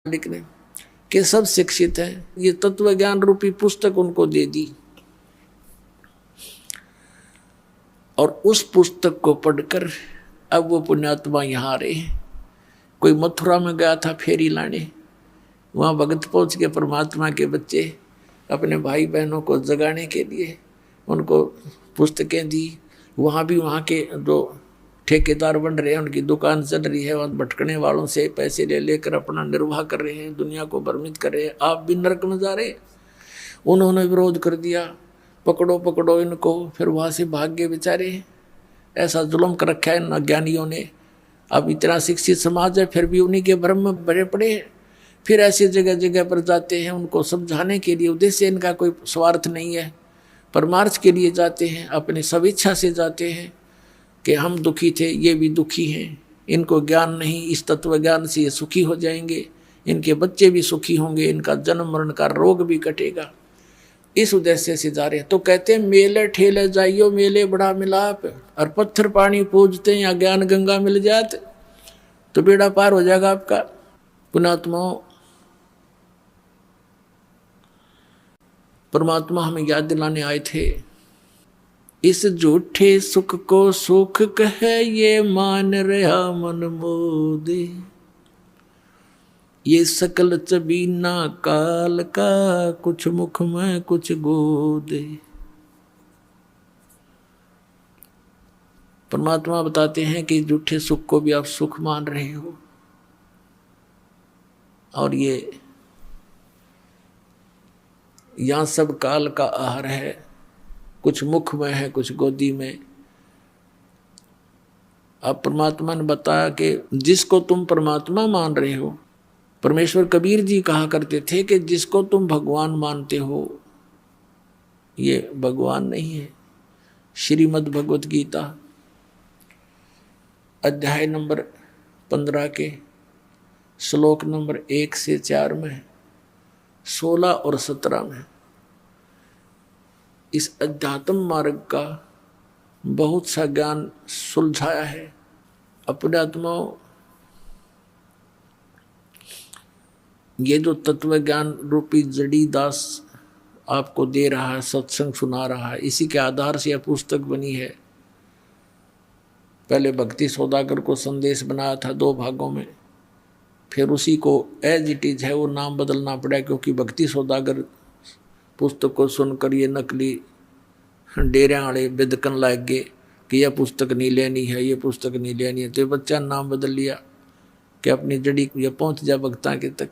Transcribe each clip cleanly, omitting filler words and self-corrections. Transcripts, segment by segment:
लिखने के सब शिक्षित हैं। ये तत्व ज्ञान रूपी पुस्तक उनको दे दी और उस पुस्तक को पढ़कर अब वो पुण्यात्मा यहाँ आ रहे हैं। कोई मथुरा में गया था फेरी लाने, वहाँ भगत पहुँच के परमात्मा के बच्चे अपने भाई बहनों को जगाने के लिए उनको पुस्तकें दी। वहाँ भी वहाँ के जो ठेकेदार बन रहे हैं, उनकी दुकान चल रही है, वहाँ भटकने वालों से पैसे ले लेकर अपना निर्वाह कर रहे हैं, दुनिया को भ्रमित कर रहे हैं। आप भी नरक में जा रहे। उन्होंने विरोध कर दिया, पकड़ो पकड़ो इनको। फिर वहाँ से भाग गए बेचारे। ऐसा जुल्म कर रखा है इन अज्ञानियों ने। अब इतना शिक्षित समाज है फिर भी उन्हीं के भ्रम में भरे पड़े हैं। फिर ऐसी जगह जगह पर जाते हैं उनको समझाने के लिए। उद्देश्य इनका कोई स्वार्थ नहीं है, परमार्थ के लिए जाते हैं, अपनी स्वेच्छा से जाते हैं कि हम दुखी थे, ये भी दुखी हैं, इनको ज्ञान नहीं, इस तत्व ज्ञान से ये सुखी हो जाएंगे, इनके बच्चे भी सुखी होंगे, इनका जन्म मरण का रोग भी कटेगा। इस उद्देश्य से जा रहे हैं। तो कहते हैं मेले ठेले जाइयो, मेले बड़ा मिलाप, और पत्थर पानी पूजते या ज्ञान गंगा मिल जाते तो बेड़ा पार हो जाएगा आपका। पुण्यात्माओं, परमात्मा हमें याद दिलाने आए थे, इस झूठे सुख को सुख कहे ये मान रहा मन मोदे, ये सकल चबीना काल का, कुछ मुख में कुछ गोदे। परमात्मा बताते हैं कि झूठे सुख को भी आप सुख मान रहे हो, और ये यहाँ सब काल का आहार है, कुछ मुख में है कुछ गोदी में। अब परमात्मा ने बताया कि जिसको तुम परमात्मा मान रहे हो, परमेश्वर कबीर जी कहा करते थे कि जिसको तुम भगवान मानते हो ये भगवान नहीं है। श्रीमद् भगवत गीता अध्याय नंबर 15 के श्लोक नंबर 1 से 4 में, 16 और 17 में इस अध्यात्म मार्ग का बहुत सा ज्ञान सुलझाया है। अपने आत्माओं, ये जो तत्व ज्ञान रूपी जड़ी दास आपको दे रहा है, सत्संग सुना रहा है, इसी के आधार से यह पुस्तक बनी है। पहले भक्ति सौदागर को संदेश बनाया था 2 भागों में, फिर उसी को एज इट इज है वो नाम बदलना पड़ा, क्योंकि भक्ति सौदागर पुस्तक को सुनकर ये नकली डेरे वाले बिदकन लग गए कि यह पुस्तक नहीं लेनी है, ये पुस्तक नहीं लेनी है। तो बच्चा नाम बदल लिया कि अपनी जड़ी ये पहुँच जा भक्ता के तक।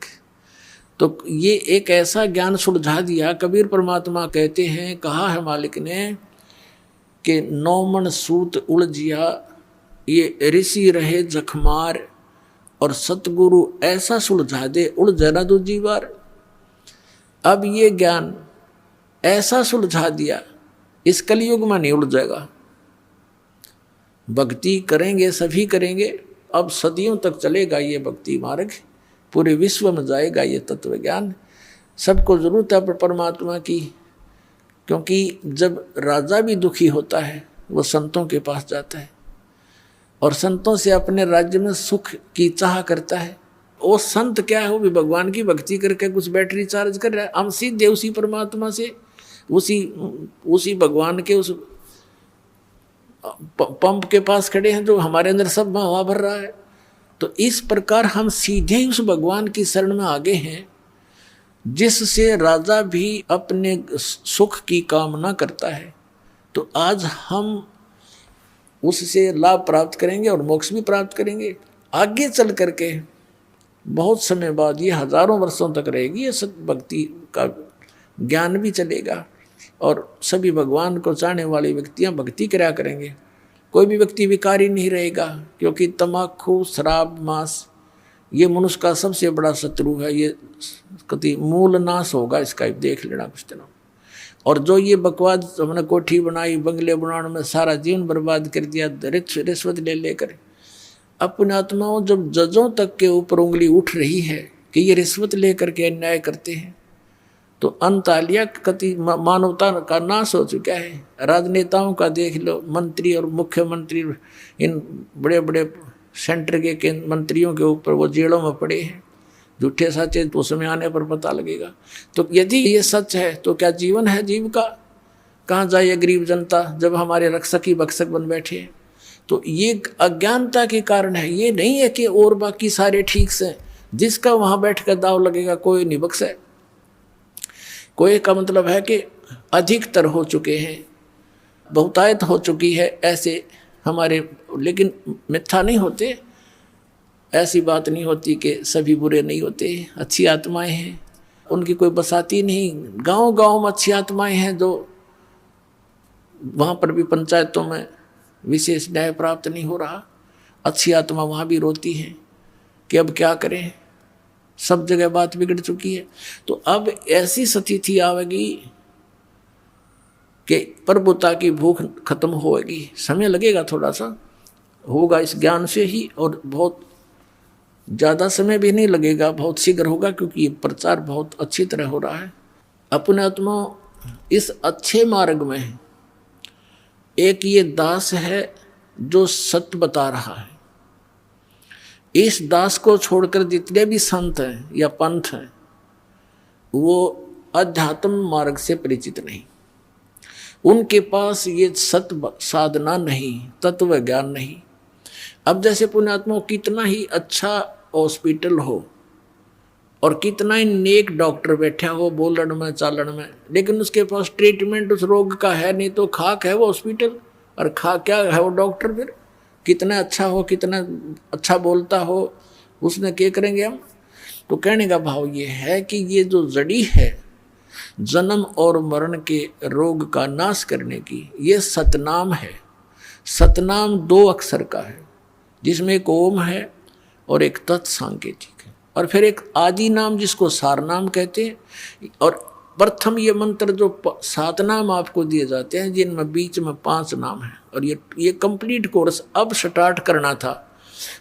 तो ये एक ऐसा ज्ञान सुलझा दिया। कबीर परमात्मा कहते हैं, कहा है मालिक ने कि 9 मन सूत उलझिया, ये ऋषि रहे जखमार, और सतगुरु ऐसा सुलझा दे उलझा ना दूजी बार। अब ये ज्ञान ऐसा सुलझा दिया, इस कलयुग में नहीं उलझेगा। भक्ति करेंगे सभी करेंगे, अब सदियों तक चलेगा ये भक्ति मार्ग, पूरे विश्व में जाएगा ये तत्व ज्ञान। सबको जरूरत है परमात्मा की, क्योंकि जब राजा भी दुखी होता है वो संतों के पास जाता है और संतों से अपने राज्य में सुख की चाह करता है। वो संत क्या है, वो भी भगवान की भक्ति करके कुछ बैटरी चार्ज कर रहा है। हम सीधे उसी परमात्मा से, उसी भगवान के उस पंप के पास खड़े हैं जो हमारे अंदर सब में हवा भर रहा है। तो इस प्रकार हम सीधे ही उस भगवान की शरण में आगे हैं, जिससे राजा भी अपने सुख की कामना करता है। तो आज हम उससे लाभ प्राप्त करेंगे और मोक्ष भी प्राप्त करेंगे। आगे चल करके बहुत समय बाद, ये हजारों वर्षों तक रहेगी ये सत भक्ति का ज्ञान भी चलेगा, और सभी भगवान को चाहने वाले व्यक्तियां भक्ति करा करेंगे। कोई भी व्यक्ति विकारी नहीं रहेगा, क्योंकि तम्बाकू शराब मांस ये मनुष्य का सबसे बड़ा शत्रु है। ये कति मूल नाश होगा इसका, देख लेना कुछ दिनों। और जो ये बकवाद हमने कोठी बनाई, बंगले बनाने में सारा जीवन बर्बाद कर दिया रिश्वत ले लेकर। अपने आत्माओं, जब जजों तक के ऊपर उंगली उठ रही है कि ये रिश्वत लेकर के अन्याय करते हैं, तो अंतालिया कति मानवता का नाश हो चुका है। राजनेताओं का देख लो, मंत्री और मुख्यमंत्री इन बड़े बड़े सेंटर के मंत्रियों के ऊपर वो जेलों में पड़े हैं। झूठे सच्चे तो समय आने पर पता लगेगा। तो यदि ये सच है तो क्या जीवन है जीव का? कहाँ जाए गरीब जनता जब हमारे रक्षक ही भक्षक बन बैठे। तो ये अज्ञानता के कारण है, ये नहीं है कि और बाकी सारे ठीक से। जिसका वहाँ बैठ कर दाव लगेगा कोई नहीं बख्शे। कोई का मतलब है कि अधिकतर हो चुके हैं, बहुतायत हो चुकी है ऐसे हमारे, लेकिन मिथ्या नहीं होते। ऐसी बात नहीं होती कि सभी बुरे नहीं होते, अच्छी आत्माएं हैं, उनकी कोई बसाती नहीं। गांव गांव में अच्छी आत्माएं हैं जो वहाँ पर भी पंचायतों में विशेष न्याय प्राप्त नहीं हो रहा। अच्छी आत्मा वहाँ भी रोती है कि अब क्या करें, सब जगह बात बिगड़ चुकी है। तो अब ऐसी स्थिति आवेगी कि प्रभुता की भूख खत्म होगी। समय लगेगा, थोड़ा सा होगा इस ज्ञान से ही, और बहुत ज़्यादा समय भी नहीं लगेगा, बहुत शीघ्र होगा, क्योंकि ये प्रचार बहुत अच्छी तरह हो रहा है। अपने आत्मा इस अच्छे मार्ग में है। एक ये दास है जो सत्य बता रहा है। इस दास को छोड़कर जितने भी संत हैं या पंथ हैं वो अध्यात्म मार्ग से परिचित नहीं, उनके पास ये सत्य साधना नहीं, तत्व ज्ञान नहीं। अब जैसे पुण्यात्मा कितना ही अच्छा हॉस्पिटल हो और कितना ही नेक डॉक्टर बैठा हो बोलन में चालन में, लेकिन उसके पास ट्रीटमेंट उस रोग का है नहीं, तो खाक है वो हॉस्पिटल, और खा क्या है वो डॉक्टर। फिर कितना अच्छा हो, कितना अच्छा बोलता हो, उसने क्या करेंगे हम। तो कहने का भाव ये है कि ये जो जड़ी है जन्म और मरण के रोग का नाश करने की, ये सतनाम है। सतनाम 2 अक्षर का है, जिसमें एक ओम है और एक तत्सांकेतिक है, और फिर एक आदि नाम जिसको सारनाम कहते हैं। और प्रथम ये मंत्र जो 7 नाम आपको दिए जाते हैं, जिनमें बीच में 5 नाम हैं, और ये कंप्लीट कोर्स अब स्टार्ट करना था।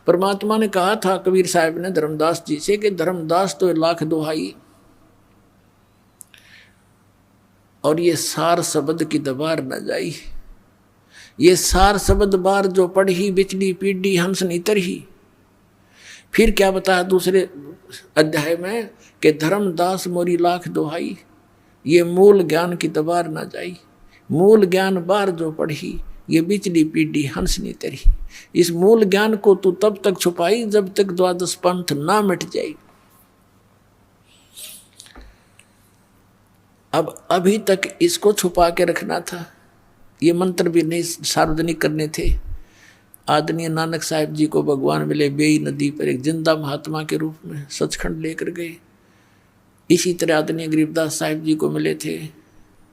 परमात्मा ने कहा था कबीर साहब ने धर्मदास जी से कि धर्मदास तो 1,00,000 दुहाई, और ये सार शब्द की दबार न जाई। ये सार शब्द बार जो पढ़ी बिचली पीढ़ी हंस नीतर ही। फिर क्या बताया दूसरे अध्याय में कि धर्मदास मोरी 1,00,000 दुहाई, ये मूल ज्ञान की दबार न जाई। मूल ज्ञान बार जो पढ़ी, ये बिचली पीढ़ी हंस नीतर ही। इस मूल ज्ञान को तू तब तक छुपाई जब तक 12 पंथ ना मिट जाए। अब अभी तक इसको छुपा के रखना था, ये मंत्र भी नहीं सार्वजनिक करने थे। आदरणीय नानक साहिब जी को भगवान मिले बेई नदी पर एक जिंदा महात्मा के रूप में, सचखंड लेकर गए। इसी तरह आदरणीय गरीबदास साहिब जी को मिले थे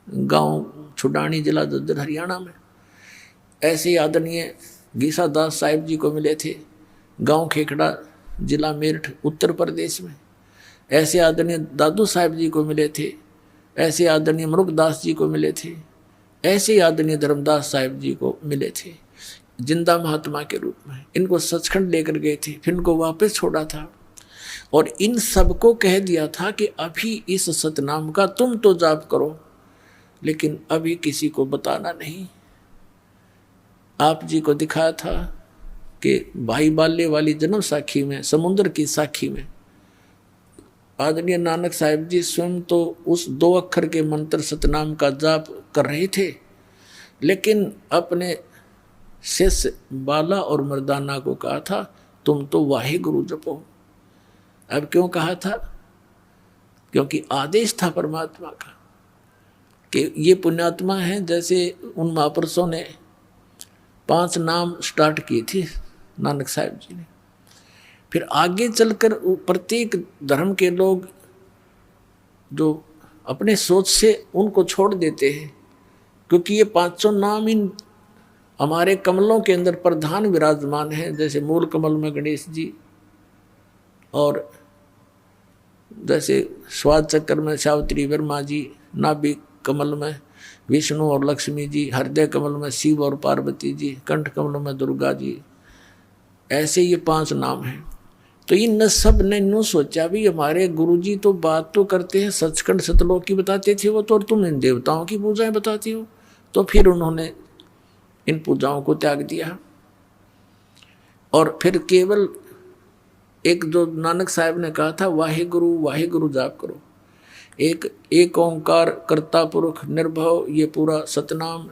गांव छुडानी जिला जज्जर हरियाणा में। ऐसे ही आदरणीय गीसा दास साहिब जी को मिले थे गांव खेखड़ा जिला मेरठ उत्तर प्रदेश में। ऐसे आदरणीय दादू साहिब जी को मिले थे। ऐसे आदरणीय मरुगदास जी को मिले थे। ऐसे ही आदरणीय धर्मदास साहिब जी को मिले थे जिंदा महात्मा के रूप में। इनको सचखंड लेकर गए थे, फिर इनको वापस छोड़ा था, और इन सबको कह दिया था कि अभी इस सतनाम का तुम तो जाप करो, लेकिन अभी किसी को बताना नहीं। आप जी को दिखाया था कि भाई बाल्य वाली जन्म साखी में, समुद्र की साखी में आदरणीय नानक साहिब जी स्वयं तो उस 2 अक्षर के मंत्र सतनाम का जाप कर रहे थे, लेकिन अपने शिष्य बाला और मर्दाना को कहा था तुम तो वाहे गुरु जपो। अब क्यों कहा था? क्योंकि आदेश था परमात्मा का कि ये पुण्यात्मा हैं। जैसे उन महापुरुषों ने 5 नाम स्टार्ट किए थे नानक साहिब जी ने, फिर आगे चलकर प्रत्येक धर्म के लोग जो अपने सोच से उनको छोड़ देते हैं, क्योंकि ये 500 नाम इन हमारे कमलों के अंदर प्रधान विराजमान हैं। जैसे मूल कमल में गणेश जी, और जैसे स्वाद चक्र में सावित्री वर्मा जी, नाभि कमल में विष्णु और लक्ष्मी जी, हृदय कमल में शिव और पार्वती जी, कंठ कमल में दुर्गा जी। ऐसे ये 5 नाम हैं। तो इन सब ने यूँ सोचा भी हमारे गुरुजी तो बात तो करते हैं सचखंड सतलोक की बताते थे वो, तो तुम इन देवताओं की पूजाएं बताती हो। तो फिर उन्होंने इन पूजाओं को त्याग दिया और फिर केवल एक जो नानक साहब ने कहा था वाहे गुरु जाप करो, एक ओंकार कर्ता पुरुष निर्भव, ये पूरा सतनाम,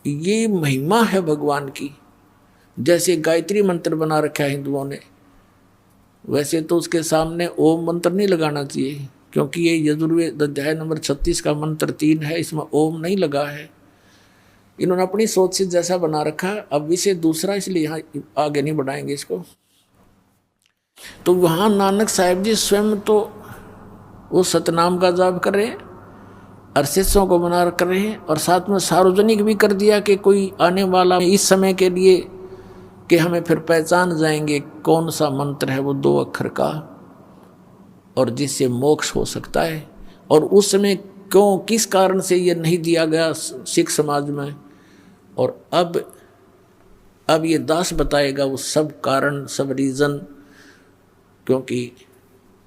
ये महिमा है भगवान की। जैसे गायत्री मंत्र बना रखा है हिंदुओं ने, वैसे तो उसके सामने ओम मंत्र नहीं लगाना चाहिए, क्योंकि ये यजुर्वेद अध्याय नंबर 36 का मंत्र 3 है, इसमें ओम नहीं लगा है। इन्होंने अपनी सोच से जैसा बना रखा, अब विषय दूसरा, इसलिए यहाँ आगे नहीं बढ़ाएंगे इसको। तो वहाँ नानक साहिब जी स्वयं तो वो सतनाम का जाप कर रहे हैं और शिष्यों को बना कर रहे हैं, और साथ में सार्वजनिक भी कर दिया कि कोई आने वाला इस समय के लिए कि हमें फिर पहचान जाएंगे कौन सा मंत्र है वो 2 अक्षर का और जिससे मोक्ष हो सकता है। और उस समय क्यों किस कारण से ये नहीं दिया गया सिख समाज में, और अब ये दास बताएगा वो सब कारण, सब रीज़न, क्योंकि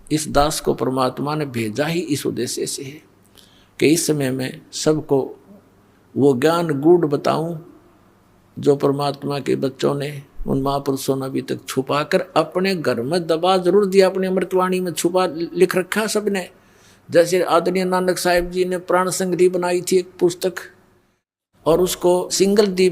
इस दास को परमात्मा ने भेजा ही इस उद्देश्य से है कि इस समय में सबको वो ज्ञान गूढ़ बताऊं जो परमात्मा के बच्चों ने, उन महापुरुषों ने अभी तक छुपा कर अपने घर में दबा जरूर दिया, अपनी अमृतवाणी में छुपा लिख रखा सबने। जैसे आदरणीय नानक साहिब जी ने प्राण संग्रही बनाई थी एक पुस्तक, और उसको सिंगल दी